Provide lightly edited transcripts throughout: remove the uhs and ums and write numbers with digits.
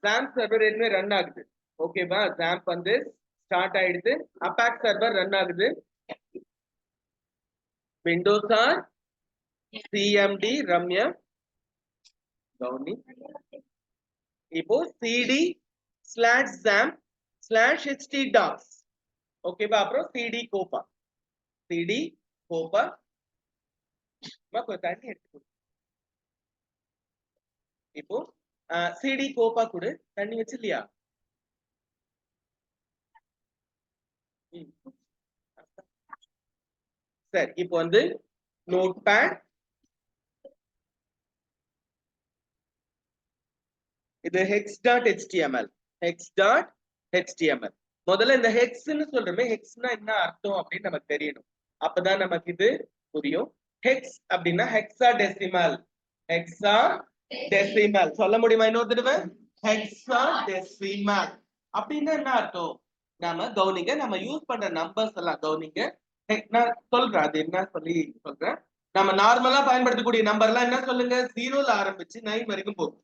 ஜாம்ப் server ஏற்கனவே run ஆகுது. ஓகேவா? ஜாம்ப் வந்து ஸ்டார்ட் ஆயிடுது. அபாக் சர்வர் ரன் ஆகுது. விண்டோஸ் ஆர் சிஎம்டி ரம்யா கவுனி. இப்போ சிடி /ZAMP/htdocs. ஓகேவா? அப்புறம் சிடி கோப்பா. சிடி கோப்பா தண்ணி எடுத்து. இப்போ சிடி கோப்பா கூட தண்ணி வச்சு இல்லையா? சரி, இப்போ வந்து நோட் பேட், இது hex.html. hex.html. முதல்ல இந்த ஹெக்ஸ்ன்னு சொல்றோமே, ஹெக்ஸ்னா என்ன அர்த்தம் அப்படின்னு நமக்கு தெரியணும். அப்பதான் நமக்கு இது புரியும். ஹெக்ஸ் அப்படின்னா ஹெக்ஸாடெசிமல். ஹெக்ஸாடெசிமல் சொல்ல முடியுமா இன்னொரு தடவை? ஹெக்ஸாடெசிமல் அப்படின்னா என்ன அர்த்தம்? நாம கவனிங்க, நம்ம யூஸ் பண்ற நம்பர்ஸ் எல்லாம் கவனிங்க. நான் சொல்றேன் அது என்ன சொல்லி சொல்றேன். நம்ம நார்மலா பயன்படுத்தக்கூடிய நம்பர் எல்லாம் என்ன சொல்லுங்க? 0ல ஆரம்பிச்சு 9 வரைக்கும் போகும்.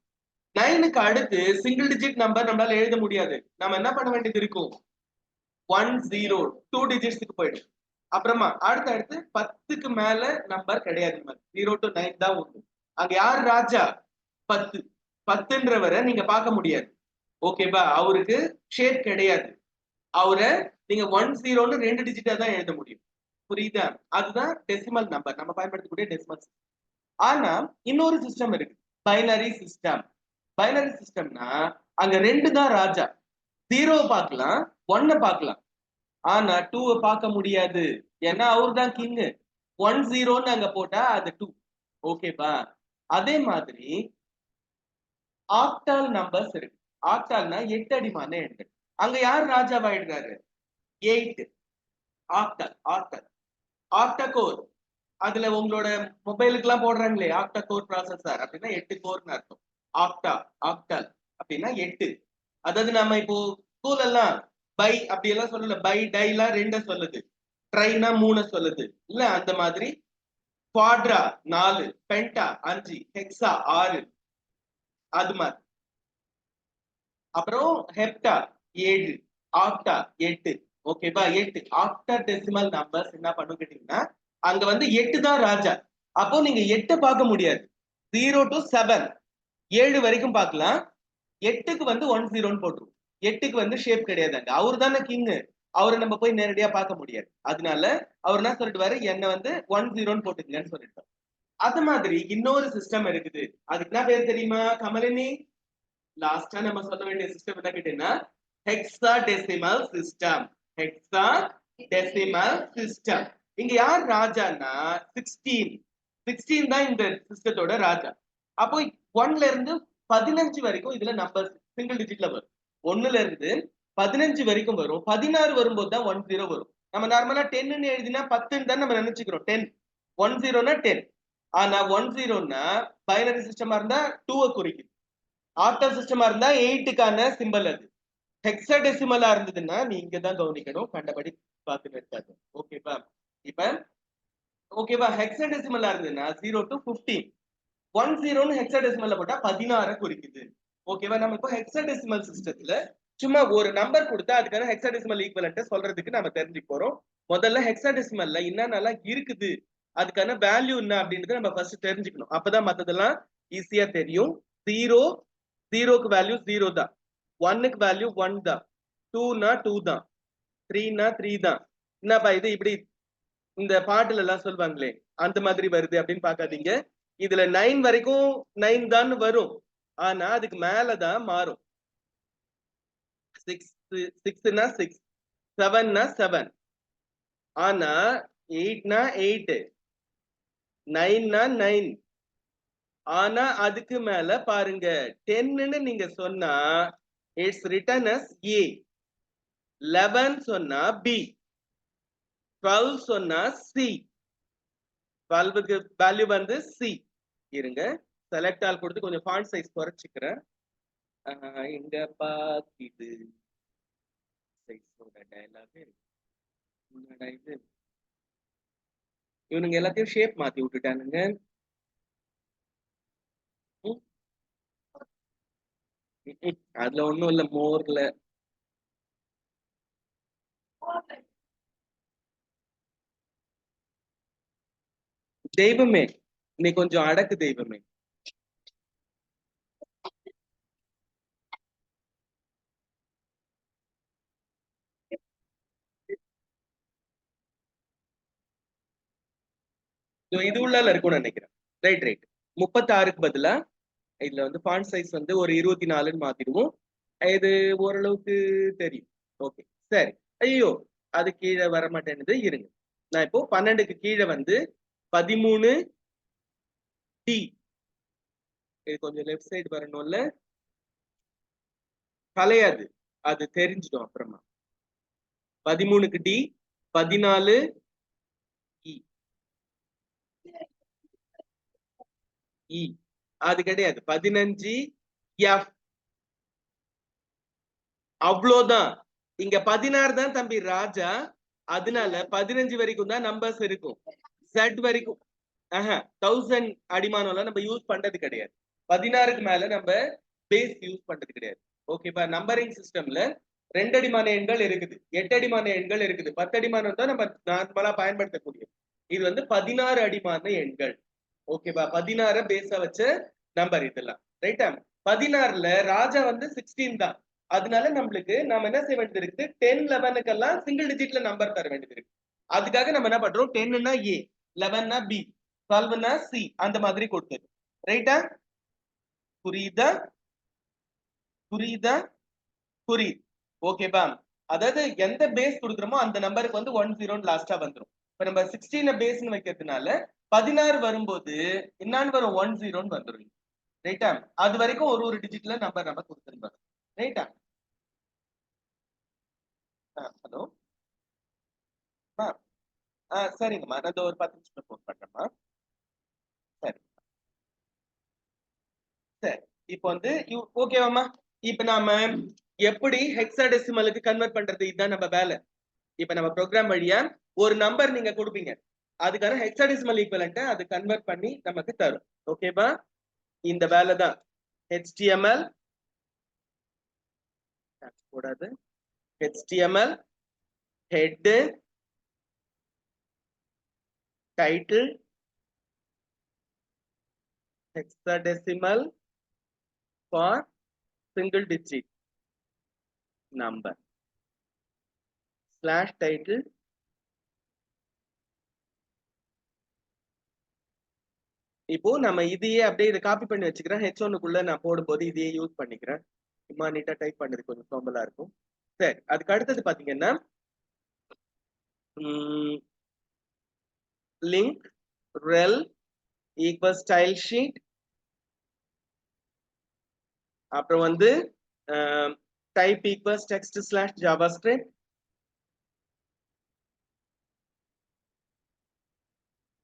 9க்கு அடுத்து சிங்கிள் டிஜிட் நம்பர் நம்மளால எழுத முடியாது. நம்ம என்ன பண்ண வேண்டியது இருக்கும்? 1 0 2 டிஜிட்ஸ்க்கு போயிடும். அப்புறமா அடுத்து 10க்கு மேல நம்பர் கிடையாது. 0 to 9 தான் உண்டு. அங்க யார் ராஜா? 10. 10ன்றவரை நீங்க பார்க்க முடியாது. ஓகேவா? அவருக்கு ஷேப் கிடையாது. அவரை நீங்க 1 0ன்னு 2 டிஜிட்டா தான் எழுத முடியும். புரியுதா? அதுதான் டெசிமல் நம்பர், நம்ம பயன்படுத்தக்கூடிய டெசிமல். ஆனா இன்னொரு சிஸ்டம் இருக்கு, பைனரி சிஸ்டம். பைனரி சிஸ்டம்னா அங்க 2 தான் ராஜா. 0 பார்க்கலாம், 1 பார்க்கலாம். ஆனா 2 பார்க்க முடியாது. ஏன்னா அவர் தான் கிங். 1 0ன்னு அங்க போட்டா அது 2. ஓகேவா? அதே மாதிரி ஆக்டால் நம்பர்ஸ் இருக்கு. ஆக்டால்னா 8 அடிமான எண்கள். அங்க யார் ராஜாவாயிடுறாரு? 8. ஆக்டா கோர். அதுல உங்களோட மொபைலுக்கு எல்லாம் போடுறாங்களே ஆக்டா கோர் ப்ராசஸர் அப்படின்னா 8 கோர்னு அர்த்தம். ஆக்டல் அப்படின்னா 8. அதாவது நம்ம இப்போ ஸ்கூல் எல்லாம் பை அப்படி எல்லாம் சொல்லல. பை டைலாம் 2 சொல்லுது, ட்ரைனா 3 சொல்லுது இல்ல? அந்த மாதிரி குவாட்ரா 4, பென்டா 5, ஹெக்ஸா 6, அது மாதிரி. அப்புறம் ஹெப்டா 7, ஆக்டா 8. ஓகேவா? 8 ஆக்டாடெசிமல் நம்பர்ஸ் என்ன பண்ணும் கேட்டீங்கன்னா அங்க வந்து 8 தான் ராஜா. அப்போ நீங்க 8 பார்க்க முடியாது. 0 to 7 7 வரைக்கும் பார்க்கலாம். 8க்கு வந்து 1 0ன்னு போட்டுரும். 8க்கு வந்து ஷேப் கிடையாது. அங்க அவர் தானே கிங். அவரை நம்ம போய் நேரடியா பார்க்க முடியாது. அதனால அவர் என்ன சொல்லிட்டு என்ன வந்து 1 0ன்னு போட்டுக்கங்கன்னு சொல்லிட்டு. அது மாதிரி இன்னொரு சிஸ்டம் இருக்குது. அதுக்கு என்ன பேர் தெரியுமா கமலினி? லாஸ்டா நம்ம சொல்ல வேண்டிய சிஸ்டம் என்ன கேட்டீங்கன்னா ஹெக்ஸாடெசிமல் சிஸ்டம். Hexadecimal system. இங்க யார் ராஜான்னா 16 தான் இந்த சிஸ்டத்தோட ராஜா. அப்போ 1ல இருந்து 15 வரைக்கும் இதுல நம்பர்ஸ் சிங்கிள் டிஜிட்ல வரும். 1ல இருந்து 15 வரைக்கும் வரும். 16 வரும்போது தான் 1 0 வரும். நம்ம நார்மலா 10ன்னு எழுதினா 10ன்னு தான் நம்ம நினைச்சுக்கிறோம். 10 1 0னா 10. ஆனா 1 0னா பைனரி சிஸ்டமா இருந்தா 2 குறிக்குது. ஆக்டல் சிஸ்டமா இருந்தா 8க்கான சிம்பல். அது ஹெக்ஸாடெசிமலா இருந்ததுன்னா நீங்க தான் கவனிக்கணும், கண்டபடி பார்த்துட்டு இருக்காது. ஓகேவா? இப்ப ஓகேவா? ஹெக்ஸாடெசிமலா இருந்ததுன்னா 0 to 15. 1 0ன்னு ஹெக்ஸாடெசிமல்ல போட்டா 16 குறிக்குது. ஓகேவா? நம்ம இப்போ ஹெக்ஸாடெசிமல் சிஸ்டத்துல சும்மா ஒரு நம்பர் கொடுத்தா அதுக்கான ஹெக்ஸாடெசிமல் ஈக்குவலன்ட் சொல்றதுக்கு நம்ம தெரிஞ்சுக்க போறோம். முதல்ல ஹெக்ஸாடெசிமல்ல என்னென்னலாம் இருக்குது, அதுக்கான வேல்யூ என்ன அப்படின்றத நம்ம ஃபர்ஸ்ட் தெரிஞ்சுக்கணும். அப்பதான் மத்ததெல்லாம் ஈஸியா தெரியும். 0க்கு வேல்யூ 0 தான், 1க்கு வேல்யூ 1 தான், 2னா 2 தான், 3னா 3 தான். என்னப்பா இது இப்படி இந்த பாட்டுல எல்லாம் சொல்லுவாங்களே அந்த மாதிரி வருது அப்படின்னு பார்க்காதீங்க. இதுல 9 வரைக்கும் 9 தான் வரும். ஆனா அதுக்கு மேலதான் மாறும். 6னா 6, 7னா 7, ஆனா 8னா 8, 9னா 9. ஆனா அதுக்கு மேல பாருங்க 10ன்னு நீங்க சொன்னா இட்ஸ் ரிட்டன் as A, 11 சொன்னா B, 12 சொன்னா C. 12க்கு வேல்யூ வந்து C. இருங்க, செலக்ட் ஆல் கொடுத்து கொஞ்சம் ஃபாண்ட் சைஸ் குறைச்சிக்கிறேன். இங்க பாக்கிது சைஸோட டயலாக் இது. இவனுங்க எல்லாத்தையும் ஷேப் மாத்தி விட்டுட்டானுங்க. அதுல ஒண்ணும் இல்ல, மோர்ல. தெய்வமே, நீ கொஞ்சம் அடக்கு தெய்வமே. இது உள்ளால இருக்கும்னு நினைக்கிறேன். Right right. 36க்கு பதிலா இதுல வந்து ஃபாண்ட் சைஸ் வந்து ஒரு 24ன்னு மாத்திடுவோம். இது ஓரளவுக்கு தெரியும். ஓகே சரி. ஐயோ, அது கீழே வர மாட்டேன்னுது, இருங்க. நான் இப்போ 12க்கு கீழே வந்து 13 டி. இது கொஞ்சம் லெஃப்ட் சைடு வரணும்ல, கலையாது, அது தெரிஞ்சிடும் அப்புறமா. 13க்கு டி, 14 இ. இ அது கிடையாது, 15 எஃப். அவ்வளவுதான். இங்க 16 தான் தம்பி ராஜா, அதனால 15 வரைக்கும் தான் நம்பர்ஸ் இருக்கும். Z வரைக்கும் 1000 அடிமானம்லாம் நம்ம யூஸ் பண்றது கிடையாது. 16க்கு மேல நம்ம பேஸ் யூஸ் பண்றது கிடையாது. ஓகேப்பா. நம்பரிங் சிஸ்டம்ல 2 அடிமான எண்கள் இருக்குது, 8 அடிமான எண்கள் இருக்குது, 10 அடிமானம் தான் நம்ம நார்மலா பயன்படுத்தக்கூடியது. இது வந்து 16 அடிமான எண்கள். ஓகேப்பா. 16 பேஸா வச்ச நம்பர் இதெல்லாம். ரைட்டா? 16ல ராஜா வந்து 16 தான். அதனால நம்மளுக்கு நாம என்ன செய்ய வேண்டியது இருக்கு, 10 11க்கெல்லாம் சிங்கிள் டிஜிட்ல நம்பர் தர வேண்டியது இருக்கு. அதுக்காக நம்ம என்ன பண்றோம், 10னா ஏ, 11னா பி, 12னா சி, அந்த மாதிரி கொடுத்தது. ரைட்டா? புரியுதா? புரியுதா? புரியுது. ஓகேப்பா. அதாவது எந்த பேஸ் கொடுக்குறோமோ அந்த நம்பருக்கு வந்து 10 லாஸ்டா வந்துடும். இப்ப நம்ம 16 பேஸ்னு வைக்கிறதுனால 16 வரும்போது என்னன்னு வரும், 10 வந்துடும். ரைட்டா? அது வரைக்கும் ஒரு ஒரு டிஜிட்ல நம்பர் நம்ம கொடுத்துருந்தோம். ரைட்டா? ஹலோ. சரிங்கம்மா, நான் ஒரு 10 நிமிஷம் ஃபோன் பண்றேம்மா. சரி சரி. இப்போ வந்து ஓகேவாம்மா. இப்ப நாம எப்படி ஹெக்ஸாடெசிமலுக்கு கன்வெர்ட் பண்றது, இதுதான் நம்ம வேலை. இப்ப நம்ம ப்ரோக்ராம் வழியா ஒரு நம்பர் நீங்க கொடுப்பீங்க, அதுக்கான ஹெக்ஸாடெசிமல் ஈக்குவலன்ட் அது கன்வெர்ட் பண்ணி நமக்கு தரும். ஓகேவா? இந்த வேலை தான் HTML கூடாது. HTML head, title, hexadecimal for single digit number, slash title. இப்போ நம்ம இதையே அப்படியே இதை காப்பி பண்ணி வச்சுக்கிறேன். H1க்குள்ள நான் போடும்போது இதையே யூஸ் பண்ணிக்கிறேன். சும்மா நீட்டா டைப் பண்ணது கொஞ்சம் சோம்பலா இருக்கும். சரி, அதுக்கு அடுத்தது பாத்தீங்கன்னா லிங்க் ரெல் ஈக்குவல் ஸ்டைல் ஷீட், அப்புறம் வந்து type equals text slash JavaScript,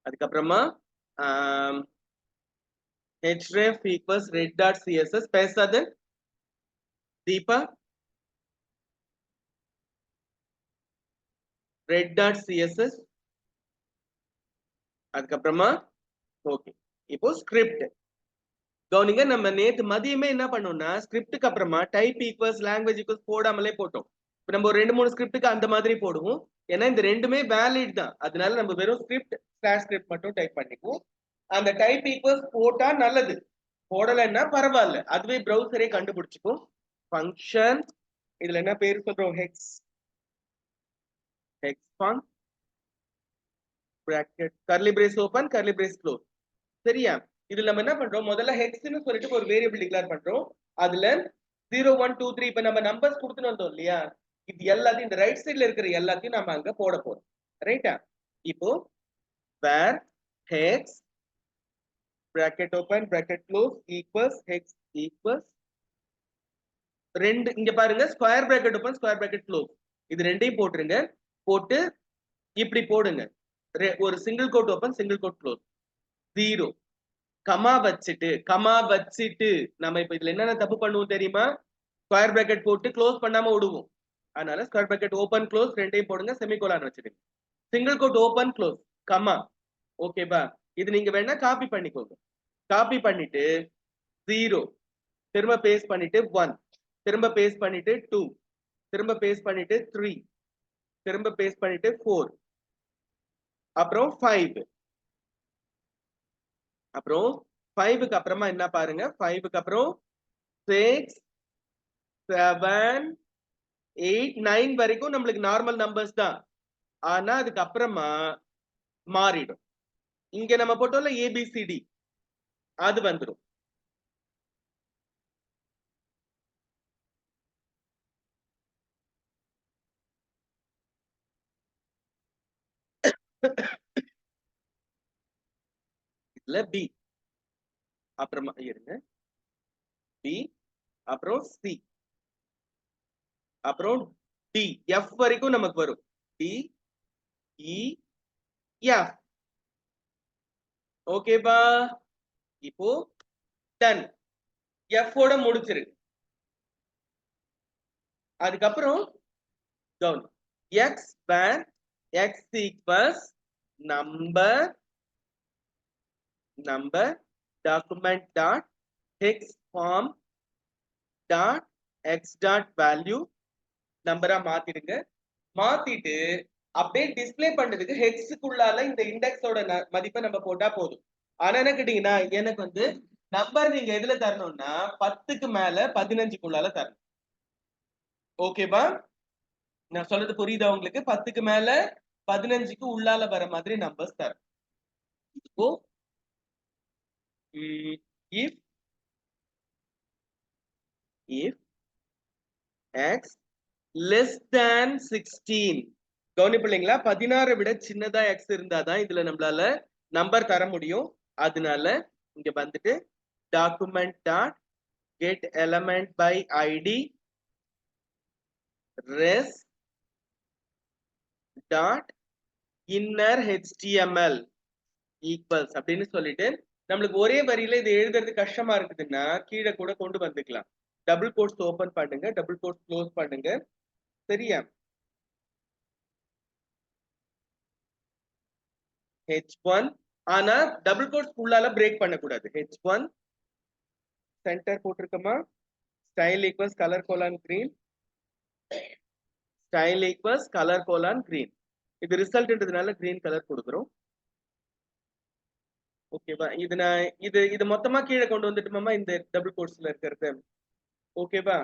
அதுக்கப்புறமா href equals red.css. பேசாத தீபா. red.css. அதுக்கப்புறமா ஓகே. இப்போ ஸ்கிரிப்ட் கவனிங்க. நம்ம நேத்து மதியமே என்ன பண்ணோம்னா ஸ்கிரிப்டுக்கு அப்புறமா டைப் ஈக்குவல்ஸ் லாங்குவேஜ் ஈக்குவல்ஸ் போடாமலே போட்டோம். இப்போ நம்ம ஒரு 2-3 ஸ்கிரிப்டுக்கு அந்த மாதிரி போடுவோம். ஏன்னா இந்த ரெண்டுமே வேலிட் தான், அதனால நம்ம வெறும் ஸ்கிரிப்ட் ஸ்லாஷ் ஸ்கிரிப்ட் மட்டும் டைப் பண்ணிக்குவோம். அந்த டைப் ஈக்குவல்ஸ் போட்டா நல்லது, போடலைன்னா பரவாயில்ல, அதுவே ப்ரௌசரே கண்டுபிடிச்சுக்கும். ஃபங்க்ஷன் இதுல என்ன பேர் சொல்றோம், hex func bracket curly brace open curly brace close. சரியா? இதுல நம்ம என்ன பண்றோம், முதல்ல ஹெக்ஸ்னு சொல்லிட்டு ஒரு வேரியபிள் டிக்ளேர் பண்றோம். அதுல 0 1 2 3 இப்ப நம்ம நம்பர்ஸ் கொடுத்துட்டு வந்தோம் இல்லையா, இது எல்லாத்தையும் இந்த ரைட் சைடுல இருக்கிற எல்லாத்தையும் நம்ம அங்க போட போறோம். ரைட்டா? இப்போ where hex bracket open bracket close equals hex equals ரெண்டு இங்க பாருங்க, square bracket open square bracket close, இது ரெண்டையும் போட்டுருங்க. போட்டு இப்படி போடுங்க, ஒரு single quote open single quote close, 0 comma வச்சிட்டு நம்ம இப்ப இதுல என்னென்ன தப்பு பண்ணுவோம் தெரியுமா, ஸ்கொயர் பிராக்கெட் போட்டு க்ளோஸ் பண்ணாம விடுவோம். அதனால ஸ்கொயர் பிராக்கெட் ஓபன் க்ளோஸ் ரெண்டையும் போடுங்க, செமிகோலான் வச்சிடுங்க, single quote open close comma. ஓகேவா? இது நீங்க வேணா காப்பி பண்ணிக்கோங்க. காப்பி பண்ணிட்டு 0 திரும்ப பேஸ்ட் பண்ணிட்டு 1, திரும்ப பேஸ்ட் பண்ணிட்டு 2, திரும்ப பேஸ்ட் பண்ணிட்டு 3, திரும்ப பேஸ்ட் பண்ணிட்டு 4, அப்புறம் 5, அப்புறம் 5க்கு அப்புறமா என்ன பாருங்க, 5க்கு அப்புறம் 6, 7, 8, 9 வரைக்கும் நம்மளுக்கு நார்மல் நம்பர்ஸ் தான். ஆனா அதுக்கு அப்புறமா மாறிடும். இங்க நம்ம போட்டோம்ல ஏபிசிடி, அது வந்துடும். இதுல பி, அப்புறமா இருங்க, பி, அப்புறம் சி, அப்புறம் டி, எஃப் வரைக்கும் நமக்கு வரும். D, E, F. ஓகேபா? இப்போ டன். எஃப் ஓட முடிச்சிரு. அதுக்கப்புறம் கவுன் x where x equals number document dot hex form dot x dot value நம்பரா மாத்திடுங்க. மாத்திட்டு அப்படியே டிஸ்பிளே பண்றதுக்கு ஹெக்ஸுக்குள்ளால இந்த இண்டெக்ஸோட மதிப்பை நம்ம போட்டா போதும். ஆனா என்ன கேட்டீங்கன்னா, எனக்கு வந்து நம்பர் நீங்க எதுல தரணும்னா 10க்கு மேல 15க்குள்ளால தரணும். ஓகேவா? நான் சொல்றது புரியுதா உங்களுக்கு? 10க்கு மேல 15க்கு உள்ளால வர மாதிரி நம்பர்ஸ் தரணும். இப்போ if x less than 16, கவனிப்பில்லைங்களா? 16 விட சின்னதா x இருந்தாதான் இதுல நம்மளால நம்பர் தர முடியும். அதனால இங்க வந்துட்டு document dot get element by ID res dot inner HTML equals அப்படின்னு சொல்லிட்டு, நம்மளுக்கு ஒரே வரியில இது எழுதுறது கஷ்டமா இருக்குதுன்னா கீழே கூட கொண்டு வந்துக்கலாம். டபுள் கோட்ஸ் ஓபன் பண்ணுங்க, டபுள் கோட்ஸ் க்ளோஸ் பண்ணுங்க. சரியா? H1, ஆனா டபுள் கோட்ஸ் உள்ளால பிரேக் பண்ணக்கூடாது. H1 சென்டர் போட்டிருக்கோமா, style equals colour colon green, style equals colour colon green. இது ரிசல்ட்ன்றதுனால கிரீன் கலர் கொடுக்குறோம். ஓகேவா? இது நான் இது மொத்தமா கீழே கொண்டு வந்துட்டுமாமா இந்த டபுள் கோட்ஸ்ல இருக்கிறது. ஓகேவா?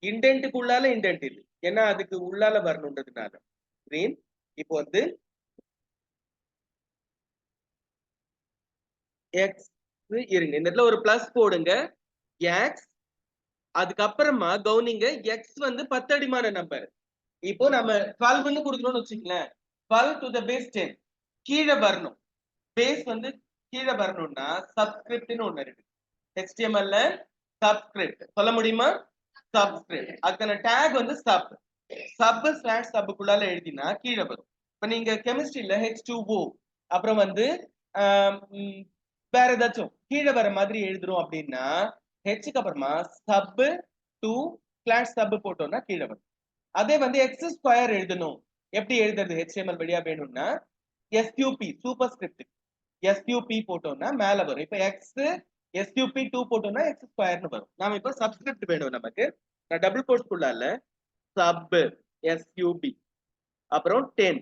இண்டென்ட்டுக்கு உள்ளால இண்டென்ட் இது, ஏன்னா அதுக்கு உள்ளால வரணுன்றதுனால கிரீன். இப்போ வந்து எக்ஸ் இருங்க, இந்த இடத்துல ஒரு பிளஸ் போடுங்க, எக்ஸ். அதுக்கப்புறமா கவுனிங்க, எக்ஸ் வந்து 10 அடிமான நம்பர். இப்போ நம்ம 12ன்னு கொடுக்கணும்னு வச்சுக்கலேன், 12 to the base 10 கீழே வரணும். பேஸ் வந்து கீழே வரணும்னா சப்ஸ்கிரிப்ட்னு ஒண்ணு இருக்கு HTML-ல. சப்ஸ்கிரிப்ட் சொல்ல முடியுமா? சப்ஸ்கிரிப்ட். அதுக்கான டேக் வந்து சப்புக்குள்ளால எழுதினா கீழே வரும். இப்ப நீங்க கெமிஸ்ட்ரியில H2O அப்புறம் வந்து வேற ஏதாச்சும் கீழே வர மாதிரி எழுதுறோம் அப்படின்னா ஹெச்சுக்கு அப்புறமா சப் டூ ஸ்லாஷ் சப் போட்டோம்னா கீழே வரும். அதே வந்து எக்ஸ் ஸ்கொயர் எழுதணும், எப்படி எழுதுறது HTML வழியா வேணும்னா SQP சூப்பர் ஸ்கிரிப்ட் SQP போட்டோம்னா மேல வரும். இப்ப எக்ஸ் SQP2 போட்டோம்னா எக்ஸ் ஸ்கொயர்னு வரும். நாம இப்ப சப்ஸ்கிரிப்ட் வேணும் நமக்கு. நான் டபுள் கோட்ஸ்க்குள்ளால சப் SQB அப்புறம் 10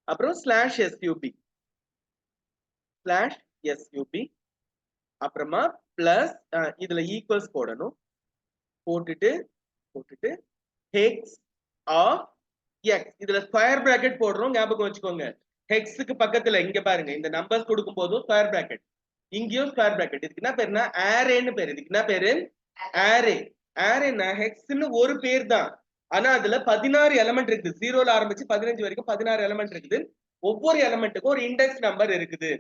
அப்புறம் ஸ்லாஷ் SQB அப்புறமா பிளஸ் இதுல ஈக்குவல்ஸ் போடணும். போட்டுட்டு ஹெக்ஸ் ஆஃப் எக்ஸ், இதுல ஸ்கொயர் பிராக்கெட் போடுறோம், ஞாபகம் வச்சுக்கோங்க. ஹெக்ஸுக்கு பக்கத்துல இங்க பாருங்க, இந்த நம்பர்ஸ் கொடுக்கும் போதும் ஸ்கொயர் பிராக்கெட், இங்கேயும் ஸ்கொயர் பிராக்கெட். இதுக்கு என்ன பேருனா ஆரேன்னு பேரு. இதுக்கு என்ன பேரு? ஆரே. ஆரேனா ஹெக்ஸ்னு ஒரு பேர் தான், ஆனா அதுல 16 எலமெண்ட் இருக்குது. 0ல ஆரம்பிச்சு 15 வரைக்கும் 16 எலமெண்ட் இருக்குது. ஒவ்வொரு எலமெண்ட்டுக்கும் ஒரு இண்டெக்ஸ் நம்பர் இருக்குது.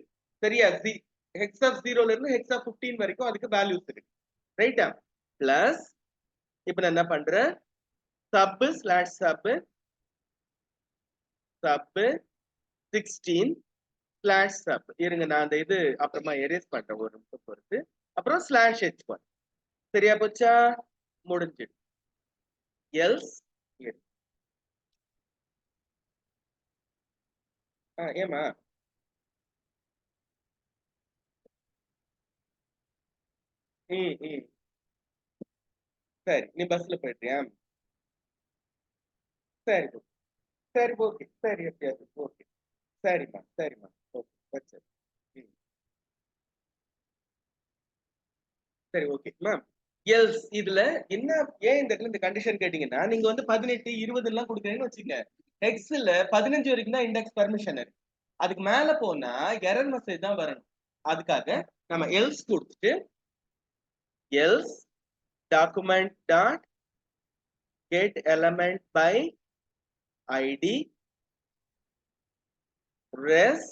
சரியா? ஹெக்ஸ் ஆஃப் 0ல இருந்து ஹெக்ஸ் ஆஃப் 15 வரைக்கும் அதுக்கு வேல்யூஸ் இருக்கு. ரைட்டா? பிளஸ் இப்ப நான் என்ன பண்றேன், sub slash sub 16 slash sub. இருங்க, நான் அந்த இது அப்புறமா எரேஸ் பண்றேன் ஒரு நிமிஷம் பொறுத்து. அப்புறம் ஸ்லாஷ் H1. சரியா போச்சா? முடிஞ்சிடு. எல்ஸ் ஏமா ம் சரி, நீ பஸ்ல போயிட்டியா? சரி சரி, ஓகே, சரி, எப்படியாவது ஓகே. சரிம்மா, சரிம்மா, ஓகே, சரி. சரி, ஓகே மேம். எல்ஸ் இதுல என்ன, ஏன் இந்த இடத்துல இந்த கண்டிஷன் கேட்டீங்கன்னா, நீங்க வந்து 18 20 எல்லாம் கொடுக்குறீங்கன்னு வச்சுங்க, எக்ஸ்ல 15 வரைக்கும் தான் இண்டெக்ஸ் பர்மிஷன் இருக்கு. அதுக்கு மேல போனா எரர் மெசேஜ் தான் வரணும். அதுக்காக நம்ம எல்ஸ் கொடுத்துட்டு else document dot get element by ID res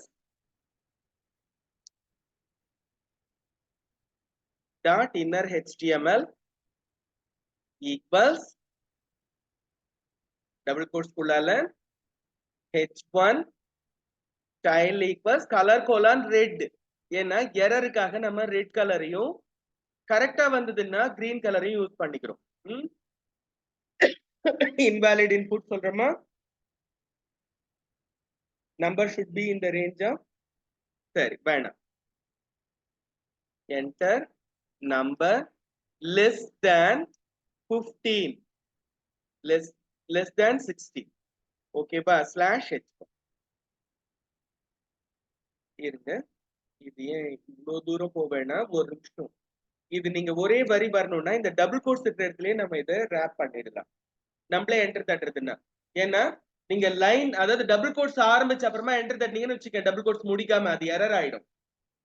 dot inner html equals double quotes குள்ளால h1 style equals color colon red. ஏன்னா எரருக்காக நம்ம ரெட் கலரையும், கரெக்டா வந்ததுன்னா கிரீன் கலரையும் யூஸ் பண்ணிக்கிறோம். invalid input சொல்றோமா, number should be in the range of, சரி வேணாம், enter number less than 15 less than 60. ஓகேவா, ஸ்லாஷ் h. இருங்க, இது ஏன் இவ்வளவு தூரம் போவேன்னா ஒரு நிமிஷம். இது நீங்க ஒரே வரி வரணும்னா இந்த டபுள் கோட்ஸ் இருக்கிற இடத்துலயே நம்ம இதை ரேப் பண்ணிடலாம், நம்மளே என்டர் தட்டுறதுன்னா. ஏன்னா நீங்க லைன், அதாவது டபுள் கோட்ஸ் ஆரம்பிச்ச அப்புறமா என்டர் தட்டினீங்கன்னு வச்சுக்க, டபுள் கோட்ஸ் முடிக்காம அது எரர் ஆயிடும்.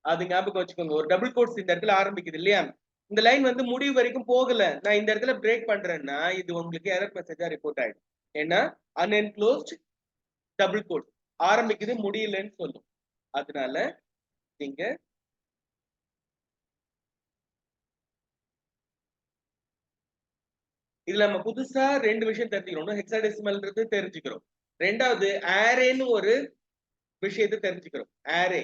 அது ஞாபகம் வச்சுக்கோங்க. ஒரு டபுள் கோட்ஸ் இந்த இடத்துல ஆரம்பிக்குது இல்லையா, இந்த லைன் வந்து முடிவு வரைக்கும் போகல, நான் இந்த இடத்துல பிரேக் பண்றேன்னா இது உங்களுக்கு எரர் மெசேஜா ரிப்போர்ட் ஆயிடும். ஏன்னா அன்என்க்ளோஸ்ட் டபுள் கோட் ஆரம்பிக்குது முடியலன்னு சொல்லும். அதனால நீங்க இதுல நம்ம புதுசா ரெண்டு விஷயம் தெரிஞ்சுக்கிறோம். ஹெக்ஸாடெசிமல்ன்றது தெரிஞ்சுக்கிறோம், ரெண்டாவது அரேன்னு ஒரு விஷயத்தை தெரிஞ்சுக்கிறோம். அரே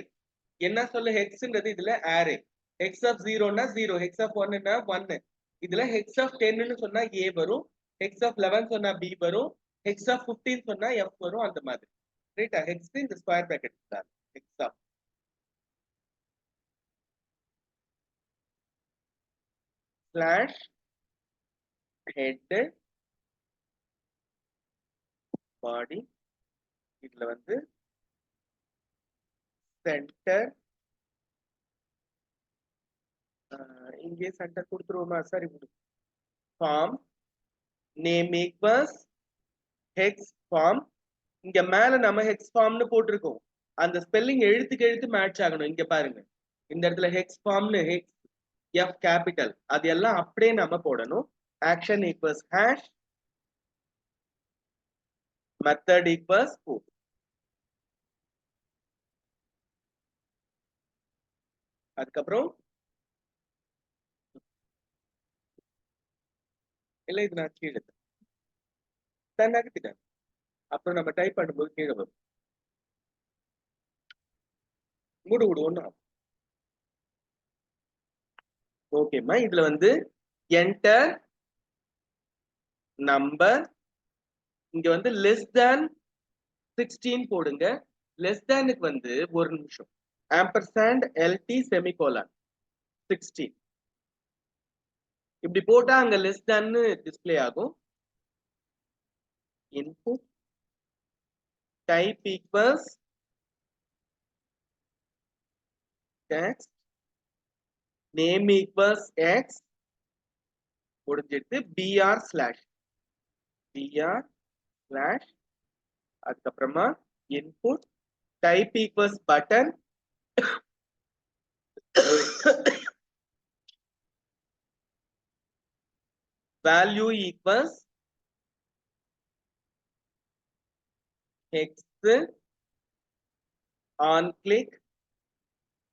என்ன சொல்ல, ஹெக்ஸ்ன்றது இதுல அரே. ஹெக்ஸ் ஆஃப் 0னா 0, ஹெக்ஸ் ஆஃப் 1னா 1. இதுல ஹெக்ஸ் ஆஃப் 10ன்னு சொன்னா A வரும், ஹெக்ஸ் ஆஃப் 11 சொன்னா B வரும், ஹெக்ஸ் ஆஃப் 15 சொன்னா F வரும், அந்த மாதிரி. ரைட்டா, ஹெக்ஸ் இந்த ஸ்கொயர் பிராக்கெட் தான் hex of slash head body. இதுல வந்து சென்டர், இங்கே சென்டர் கொடுத்துருவோமா, சரி கொடு. Form name equals hex form. இங்க மேல நம்ம ஹெக்ஸ் ஃபார்ம்னு போட்டிருக்கோம், அந்த ஸ்பெல்லிங் எழுத்துக்கு எழுத்து மேட்ச் ஆகணும். இங்க பாருங்க, இந்த இடத்துல ஹெக்ஸ் ஃபார்ம்னு ஹெக்ஸ் எஃப் கேபிட்டல் அது எல்லாம் அப்படியே நம்ம போடணும். Action equals hash method equals boat. அதுக்கப்புறம் இல்ல, இது நான் கீழே நகர்த்திட்டேன், அப்புறம் நம்ம டைப் பண்ணும்போது கீழே வரும். மூடு விடு ஒண்ணு. ஓகேம்மா, இதுல வந்து என்டர் நம்பர், இங்க வந்து லெஸ் தேன் 16 போடுங்க. லெஸ் தேனுக்கு வந்து ஒரு நிமிஷம், ஆம்பர்சாண்ட் எல்டி செமிகோலன் 16 இப்படி போட்டா அங்க லெஸ் தேன் டிஸ்பிளே ஆகும். Input type equals text, name equals X, முடிஞ்சிட்டு பிஆர் ஸ்லாஷ் அதுக்கப்புறமா input type equals button, value equals hex, on click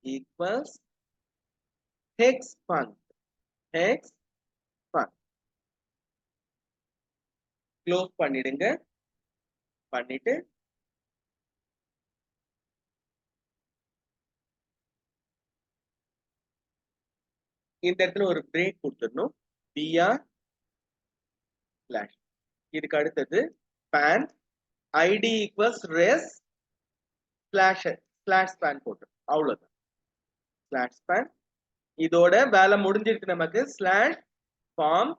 equals hex font, hex font. Close பண்ணிடுங்க. பண்ணிட்டு இந்த இடத்துல ஒரு பிரேக் கொடுத்துடணும், br ஸ்லாஷ். இதுக்கு அடுத்தது span id equals res slash slash span போட்டு, அவ்வளவுதான். ஸ்லாஷ் span இதோட வேலை முடிஞ்சிருக்கு நமக்கு. Slash form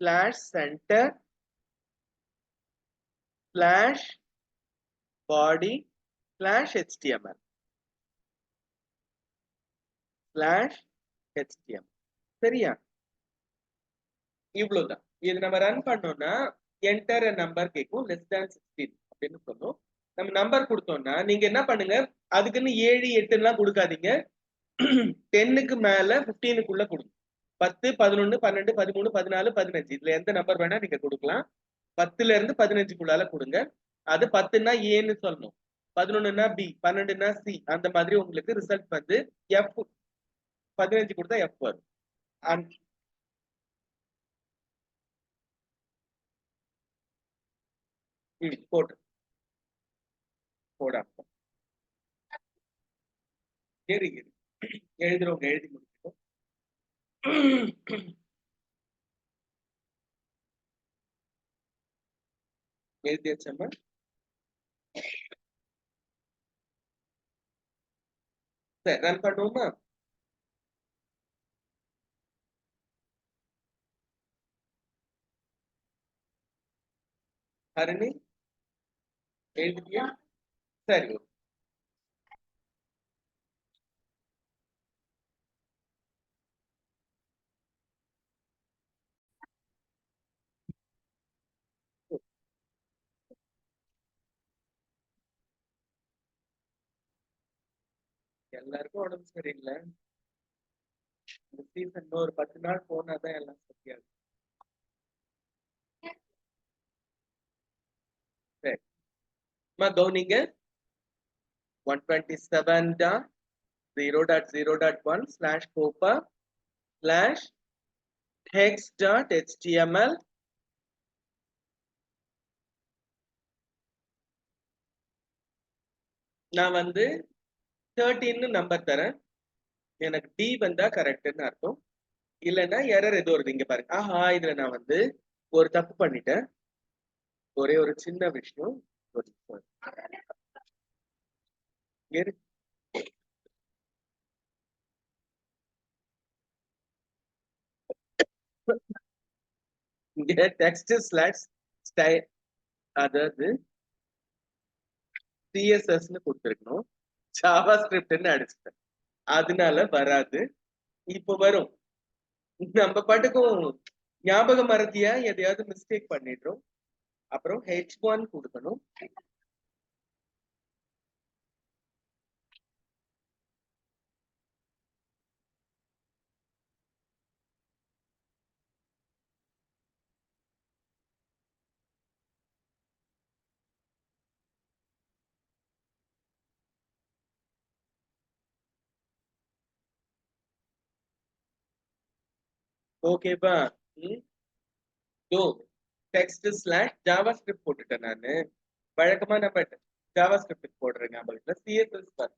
center /body /html /html. சரியா? இவ்வளவுதான். இது நம்ம ரன் பண்ணோம்னா என்டர் நம்பர் கேட்கும், less than 16 அப்படின்னு சொல்லும். நம்ம நம்பர் கொடுத்தோம்னா நீங்க என்ன பண்ணுங்க, அதுக்குன்னு 7 8 எல்லாம் கொடுக்காதீங்க. 10க்கு மேல 15க்குள்ள கொடுங்க. 10 11 12 13 14 15 இதுல எந்த நம்பர் வேணா நீங்க கொடுக்கலாம். 10ல இருந்து 15க்குள்ளால கொடுங்க. அது 10ன்னா ஏன்னு சொல்லணும், 11ன்னா பி, 12ன்னா சி, அந்த மாதிரி உங்களுக்கு ரிசல்ட் வந்து எஃப். 15 கொடுத்தா எஃப் வரும். போட்டு போடாம எழுதுறவங்க எழுதி முடிச்சிட்டோம். எழுதியாச்சம்மா? சரி, ரன் பண்ணுவோமா? ஹரிணி எழுதிட்டியா? சரி, எல்லாருக்கும் உடம்பு சரியில்லை. இந்த சீசன் ஒரு 10 நாள் போனாதான் எல்லாம் சரியாகும். சரி, கவனிங்க. 127.0.1/copa/hex.html நான் வந்து 13 நம்பர் தரேன். எனக்கு டி வந்தா கரெக்ட்னு அர்த்தம், இல்லைன்னா எரர் ஏதோ வருது. இங்க பாருங்க. ஆஹா, இதுல நான் வந்து ஒரு தப்பு பண்ணிட்டேன். ஒரே ஒரு சின்ன விஷயம். இங்க டெக்ஸ்ட் ஸ்லாஷ் ஸ்டைல், அதாவது சிஎஸ்எஸ்ன்னு கொடுத்துருக்கணும், ஜாவா ஸ்கிரிப்ட்னு அடிச்சுட்டேன். அதனால வராது. இப்போ வரும். நம்ம பாட்டுக்கும் ஞாபகம் மறதியா எதையாவது மிஸ்டேக் பண்ணிடுறோம். அப்புறம் H1 கொடுக்கணும். ஓகேப்பா? டெக்ஸ்ட் ஸ்லாஷ் ஜாவா ஸ்கிரிப்ட் போட்டுட்டேன் நானு. வழக்கமா நம்ம ஜாவா ஸ்கிரிப்ட் போடுறேன் ஞாபகத்துல. சிஎஸ்எஸ்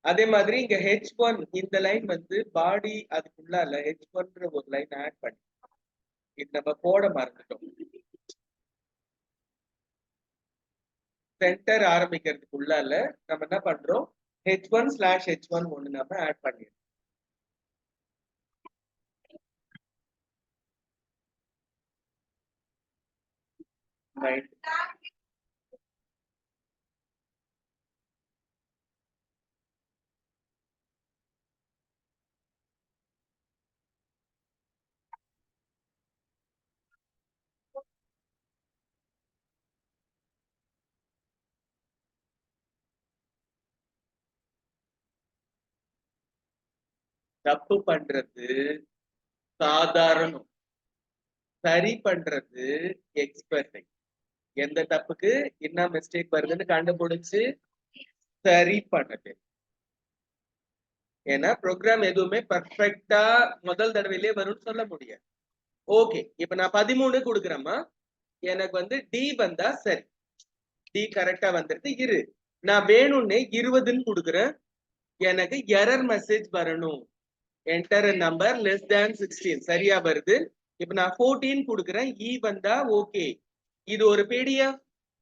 அதே மாதிரி இங்க H1 இந்த லைன் வந்து பாடி அதுக்குள்ளால H1ன்ற ஒரு லைன் ஆட் பண்ணி இது நம்ம போட மறந்துட்டோம். சென்டர் ஆரம்பிக்கிறதுக்குள்ளால நம்ம என்ன பண்றோம், H1/H1 ஒண்ணு நம்ம ஆட் பண்ணிடுறோம். தப்பு பண்றது சாதாரணம், சரி பண்றது எக்ஸ்பர்ட். எந்த தப்புக்கு என்ன மிஸ்டேக் வருதுன்னு கண்டுபிடிச்சு சரி பண்ணது. ஏன்னா ப்ரோக்ராம் எதுவுமே பர்ஃபெக்டா முதல் தடவையிலே வரும்னு சொல்ல முடியாது. ஓகே, இப்ப நான் 13 கொடுக்குறேம்மா. எனக்கு வந்து டி வந்தா சரி, டி கரெக்டா வந்துருது. இரு, நான் வேணும்னே 20ன்னு கொடுக்குறேன். எனக்கு எரர் மெசேஜ் வரணும், என்டர் நம்பர் லெஸ் தேன் 16. சரியா வருது. இப்ப நான் 14 கொடுக்குறேன். இ வந்தா ஓகே. இது ஒரு பிடிஎஃப்,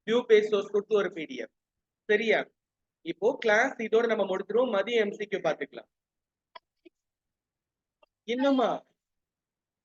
வியூ பேஜ் சோர்ஸ் கொடுத்து ஒரு பிடிஎஃப். சரியா? இப்போ கிளாஸ் இதோட நம்ம முடிச்சிருவோம். மதியம் எம்சிக்யூ பாத்துக்கலாம். இன்னுமா